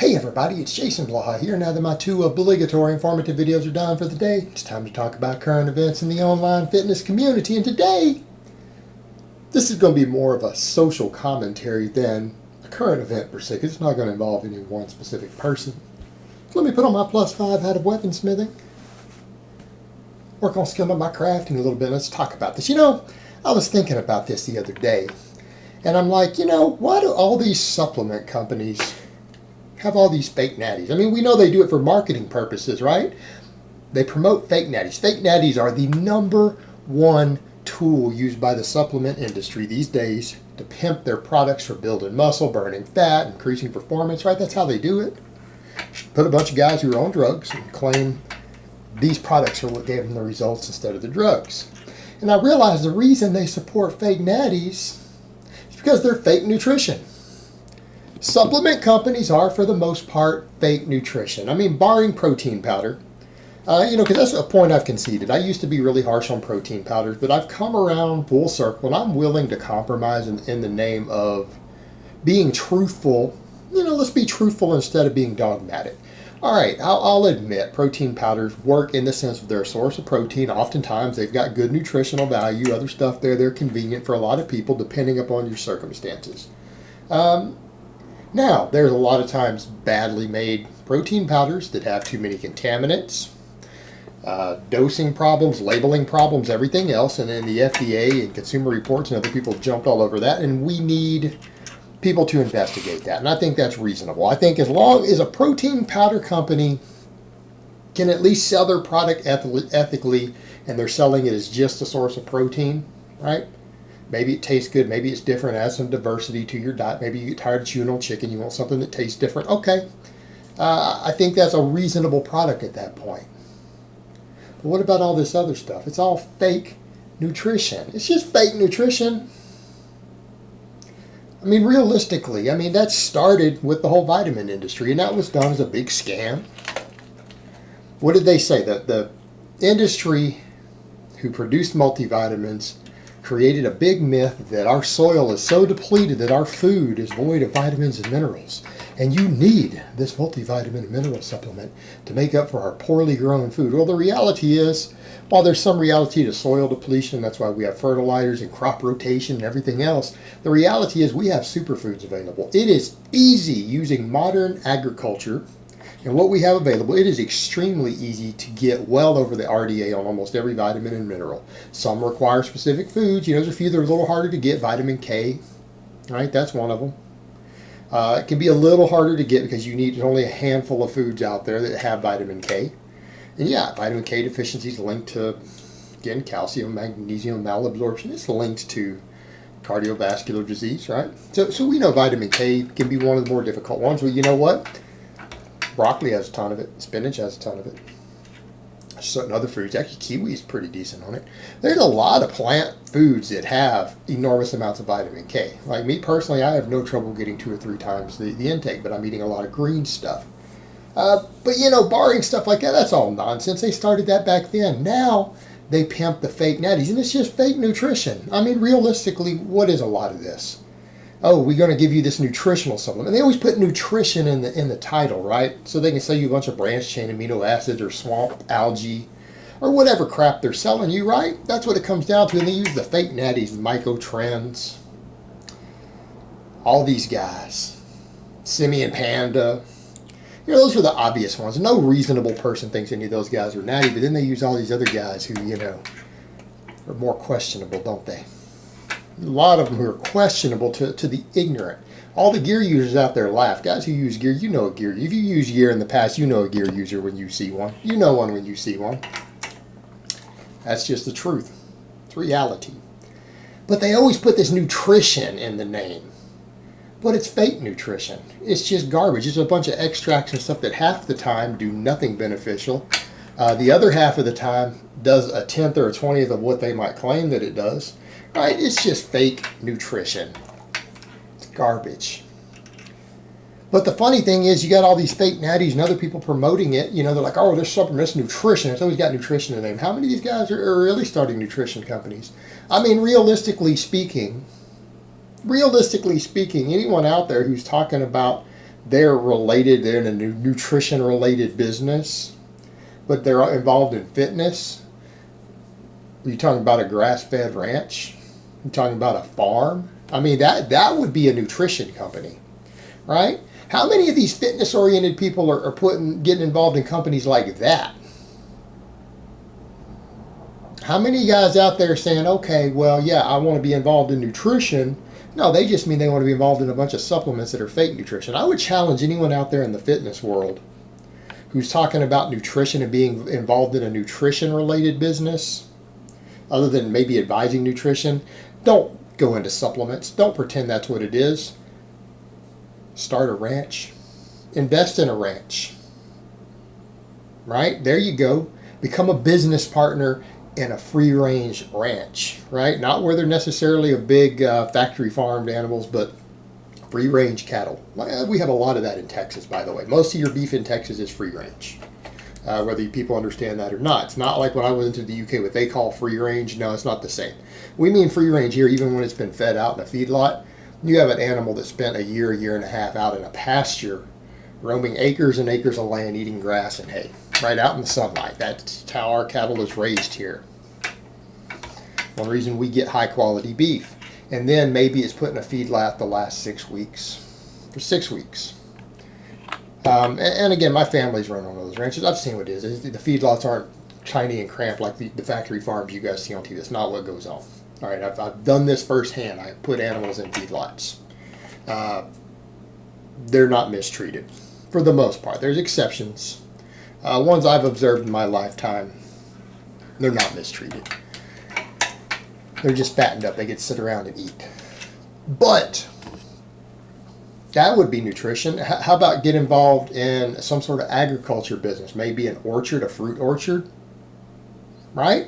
Hey everybody, it's Jason Blaha here. Now that my two obligatory informative videos are done for the day, it's time to talk about current events in the online fitness community. And today, this is going to be more of a social commentary than a current event per se, because it's not going to involve any one specific person. So let me put on my +5 out of weaponsmithing, work on skilling up my crafting a little bit. Let's talk about this. I was thinking about this the other day, and I'm like, why do all these supplement companies have all these fake natties? I mean, we know they do it for marketing purposes, right? They promote fake natties. Fake natties are the #1 tool used by the supplement industry these days to pimp their products for building muscle, burning fat, increasing performance, right? That's how they do it. Put a bunch of guys who are on drugs and claim these products are what gave them the results instead of the drugs. And I realized the reason they support fake natties is because they're fake nutrition. Supplement companies are, for the most part, fake nutrition. I mean, barring protein powder. Because that's a point I've conceded. I used to be really harsh on protein powders, but I've come around full circle, and I'm willing to compromise in the name of being truthful. Let's be truthful instead of being dogmatic. All right, I'll admit protein powders work in the sense of they're a source of protein. Oftentimes, they've got good nutritional value. Other stuff there, they're convenient for a lot of people, depending upon your circumstances. Now, there's a lot of times badly made protein powders that have too many contaminants, dosing problems, labeling problems, everything else, and then the FDA and Consumer Reports and other people have jumped all over that, and we need people to investigate that, and I think that's reasonable. I think as long as a protein powder company can at least sell their product ethically, and they're selling it as just a source of protein, right? Maybe it tastes good, maybe it's different, adds some diversity to your diet, maybe you get tired of chewing on chicken, you want something that tastes different. Okay, I think that's a reasonable product at that point. But what about all this other stuff? It's all fake nutrition. It's just fake nutrition. I mean, realistically, that started with the whole vitamin industry, and that was done as a big scam. What did they say? The industry who produced multivitamins created a big myth that our soil is so depleted that our food is void of vitamins and minerals. And you need this multivitamin and mineral supplement to make up for our poorly grown food. Well, the reality is, while there's some reality to soil depletion, that's why we have fertilizers and crop rotation and everything else, the reality is we have superfoods available. It is easy using modern agriculture and what we have available. It is extremely easy to get well over the RDA on almost every vitamin and mineral. Some require specific foods. There's a few that are a little harder to get. Vitamin K, right? That's one of them. It can be a little harder to get because there's only a handful of foods out there that have vitamin K. And yeah, vitamin K deficiency is linked to, again, calcium, magnesium malabsorption. It's linked to cardiovascular disease, right? So we know vitamin K can be one of the more difficult ones. Well, you know what? Broccoli has a ton of it. Spinach has a ton of it. Certain other foods. Actually, kiwi is pretty decent on it. There's a lot of plant foods that have enormous amounts of vitamin K. Like me personally, I have no trouble getting 2 or 3 times the intake, but I'm eating a lot of green stuff. But barring stuff like that, that's all nonsense. They started that back then. Now they pimp the fake natties, and it's just fake nutrition. Realistically, what is a lot of this? Oh, we're going to give you this nutritional supplement. They always put nutrition in the title, right? So they can sell you a bunch of branched chain amino acids or swamp algae or whatever crap they're selling you, right? That's what it comes down to. And they use the fake natties, the mycotrends, all these guys, Simian Panda. Those are the obvious ones. No reasonable person thinks any of those guys are natty, but then they use all these other guys who, are more questionable, don't they? A lot of them who are questionable to the ignorant. All the gear users out there laugh. Guys who use gear, you know a gear. If you use gear in the past, you know a gear user when you see one. You know one when you see one. That's just the truth. It's reality. But they always put this nutrition in the name. But it's fake nutrition. It's just garbage. It's a bunch of extracts and stuff that half the time do nothing beneficial. The other half of the time does a 10th or a 20th of what they might claim that it does. Right? It's just fake nutrition. It's garbage. But the funny thing is, you got all these fake natties and other people promoting it. They're like, oh, this supplement's nutrition. It's always got nutrition in the name. How many of these guys are really starting nutrition companies? realistically speaking, anyone out there who's talking about they're related, they're in a nutrition related business, but they're involved in fitness. You're talking about a grass-fed ranch. You're talking about a farm. I mean, that would be a nutrition company, right? How many of these fitness-oriented people are getting involved in companies like that? How many guys out there saying, okay, well, yeah, I want to be involved in nutrition? No, they just mean they want to be involved in a bunch of supplements that are fake nutrition. I would challenge anyone out there in the fitness world who's talking about nutrition and being involved in a nutrition-related business, other than maybe advising nutrition. Don't go into supplements. Don't pretend that's what it is. Start a ranch. Invest in a ranch. Right? There you go. Become a business partner in a free-range ranch. Right? Not where they're necessarily a big factory-farmed animals, but free-range cattle. We have a lot of that in Texas, by the way. Most of your beef in Texas is free-range. Whether people understand that or not. It's not like when I went into the UK, what they call free range. No, it's not the same. We mean free range here, even when it's been fed out in a feedlot. You have an animal that spent a year and a half out in a pasture, roaming acres and acres of land, eating grass and hay, right out in the sunlight. That's how our cattle is raised here. One reason we get high quality beef. And then maybe it's put in a feedlot the last 6 weeks. For 6 weeks. And again, my family's run on those ranches. I've seen what it is. The feedlots aren't tiny and cramped like the factory farms you guys see on TV. That's not what goes on. All right, I've done this firsthand. I put animals in feedlots. They're not mistreated for the most part. There's exceptions. Ones I've observed in my lifetime, they're not mistreated. They're just fattened up. They get to sit around and eat. But that would be nutrition. How about get involved in some sort of agriculture business? Maybe an orchard, a fruit orchard, right?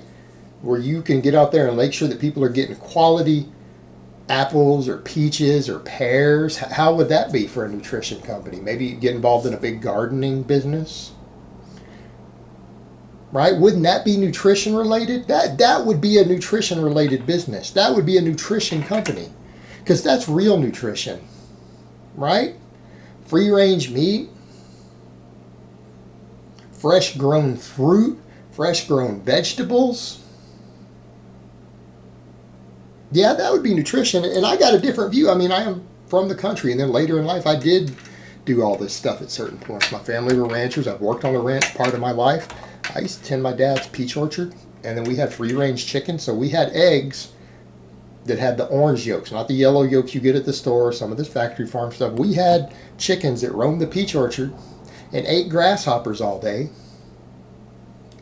Where you can get out there and make sure that people are getting quality apples or peaches or pears. How would that be for a nutrition company? Maybe get involved in a big gardening business, right? Wouldn't that be nutrition related? That would be a nutrition related business. That would be a nutrition company, because that's real nutrition. Right? Free range meat, fresh grown fruit, fresh grown vegetables. Yeah, that would be nutrition. And I got a different view. I mean, I am from the country, and then later in life I did do all this stuff at certain points. My family were ranchers. I've worked on a ranch part of my life. I used to tend my dad's peach orchard, and then we had free range chicken, so we had eggs that had the orange yolks, not the yellow yolks you get at the store, some of this factory farm stuff. We had chickens that roamed the peach orchard and ate grasshoppers all day.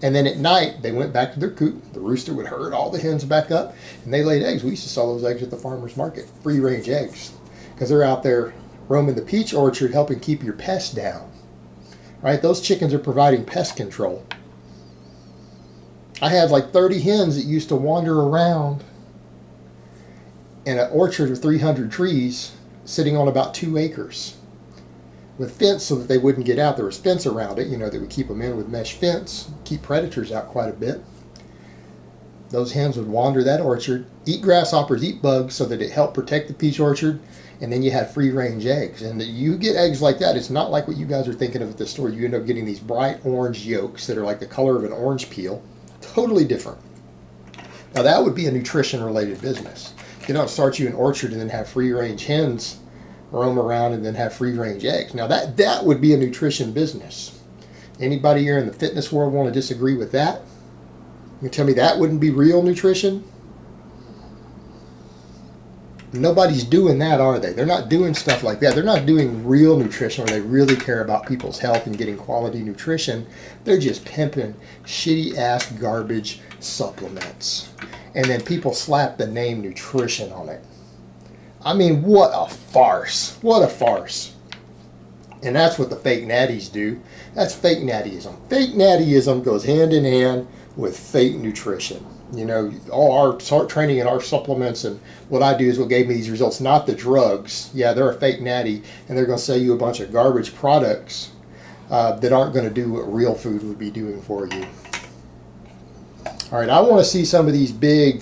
And then at night, they went back to their coop. The rooster would herd all the hens back up, and they laid eggs. We used to sell those eggs at the farmer's market, free-range eggs, because they're out there roaming the peach orchard, helping keep your pests down. Right? Those chickens are providing pest control. I had like 30 hens that used to wander around in an orchard of 300 trees sitting on about 2 acres with fence so that they wouldn't get out. There was fence around it, that would keep them in with mesh fence, keep predators out quite a bit. Those hens would wander that orchard, eat grasshoppers, eat bugs, so that it helped protect the peach orchard, and then you had free-range eggs. And you get eggs like that, it's not like what you guys are thinking of at the store. You end up getting these bright orange yolks that are like the color of an orange peel. Totally different. Now that would be a nutrition-related business. You don't start you an orchard and then have free-range hens roam around and then have free-range eggs. Now that would be a nutrition business. Anybody here in the fitness world want to disagree with that? You tell me that wouldn't be real nutrition? Nobody's doing that, are they? They're not doing stuff like that. They're not doing real nutrition where they really care about people's health and getting quality nutrition. They're just pimping shitty-ass garbage supplements. And then people slap the name nutrition on it. I mean, what a farce. What a farce. And that's what the fake natties do. That's fake nattyism. Fake nattyism goes hand in hand with fake nutrition. All our training and our supplements and what I do is what gave me these results, not the drugs. Yeah, they're a fake natty, and they're going to sell you a bunch of garbage products that aren't going to do what real food would be doing for you. All right, I want to see some of these big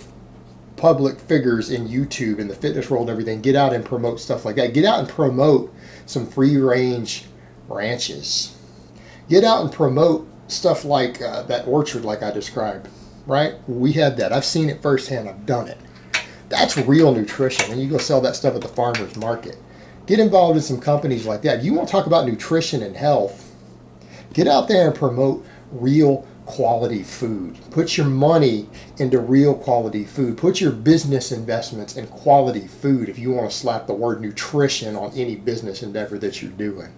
public figures in YouTube and the fitness world and everything, get out and promote stuff like that. Get out and promote some free range ranches. Get out and promote stuff like that orchard like I described, right? We had that. I've seen it firsthand. I've done it. That's real nutrition. And you go sell that stuff at the farmer's market. Get involved in some companies like that. You want to talk about nutrition and health, get out there and promote real quality food. Put your money into real quality food. Put your business investments in quality food if you want to slap the word nutrition on any business endeavor that you're doing.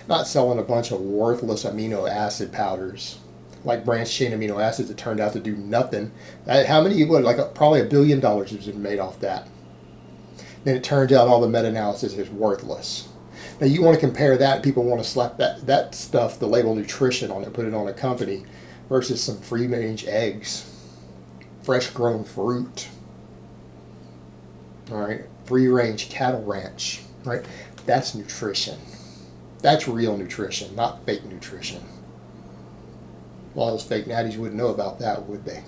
Not selling a bunch of worthless amino acid powders, like branched chain amino acids that turned out to do nothing. How many, probably $1 billion has been made off that. Then it turns out all the meta-analysis is worthless. Now you want to compare that, people want to slap that stuff, the label nutrition on it, put it on a company, versus some free-range eggs, fresh-grown fruit, all right, free-range cattle ranch, right? That's nutrition. That's real nutrition, not fake nutrition. Well, those fake natties wouldn't know about that, would they?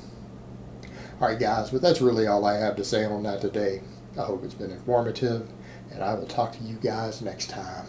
All right, guys, but that's really all I have to say on that today. I hope it's been informative, and I will talk to you guys next time.